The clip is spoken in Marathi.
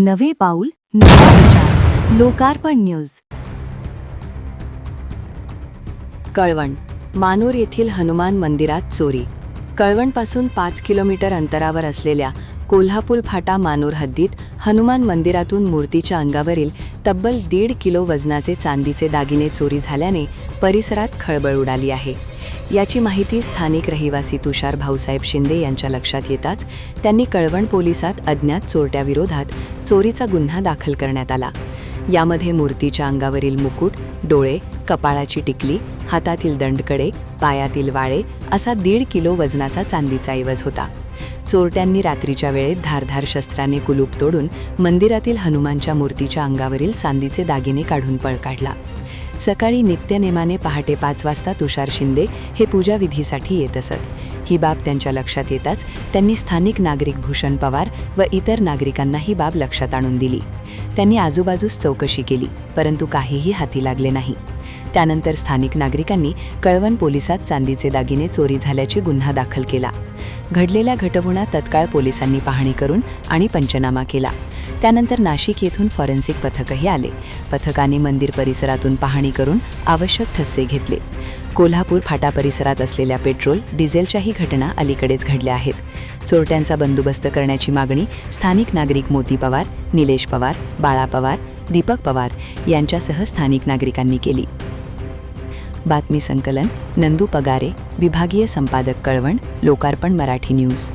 नवे पाऊल नवा विचार. लोकार्पण न्यूज. कळवण. मानूर येथील हनुमान मंदिरात चोरी. कळवणपासून 5 किलोमीटर अंतरावर असलेल्या कोल्हापूर फाटा मानूर हद्दीत हनुमान मंदिरातून मूर्तीच्या अंगावरील तब्बल 1.5 किलो वजनाचे चांदीचे दागिने चोरी झाल्याने परिसरात खळबळ उडाली आहे. याची माहिती स्थानिक रहिवासी तुषार भाऊसाहेब शिंदे यांच्या लक्षात येताच त्यांनी कळवण पोलिसात अज्ञात चोरट्याविरोधात चोरीचा गुन्हा दाखल करण्यात आला. यामध्ये मूर्तीच्या अंगावरील मुकुट, डोळे, कपाळाची टिकली, हातातील दंडकडे, पायातील वाळे असा 1.5 किलो वजनाचा चांदीचा ऐवज होता. चोरट्यांनी रात्रीच्या वेळेत धारधार शस्त्राने कुलूप तोडून मंदिरातील हनुमानच्या मूर्तीच्या अंगावरील चांदीचे दागिने काढून पळ काढला. सकाळी नित्यनेमाने पहाटे 5 वाजता तुषार शिंदे हे पूजाविधीसाठी येत असत. ही बाब त्यांच्या लक्षात येताच त्यांनी स्थानिक नागरिक भूषण पवार व इतर नागरिकांना ही बाब लक्षात आणून दिली. त्यांनी आजूबाजूस चौकशी केली, परंतु काहीही हाती लागले नाही. त्यानंतर स्थानिक नागरिकांनी कळवण पोलिसात चांदीचे दागिने चोरी झाल्याची गुन्हा दाखल केला. घडलेल्या घटना तत्काळ पोलिसांनी पाहणी करून आणि पंचनामा केला. त्यानंतर नाशिक येथून फॉरेन्सिक पथकही आले. पथकाने मंदिर परिसरातून पाहणी करून आवश्यक ठस्से घेतले. कोल्हापूर फाटा परिसरात असलेल्या पेट्रोल, डिझेलच्याही घटना अलीकडेच घडल्या आहेत. चोरट्यांचा बंदोबस्त करण्याची मागणी स्थानिक नागरिक मोती पवार, निलेश पवार, बाळा पवार, दीपक पवार यांच्यासह स्थानिक नागरिकांनी केली. बातमी संकलन नंदू पगारे, विभागीय संपादक कळवण, लोकार्पण मराठी न्यूज.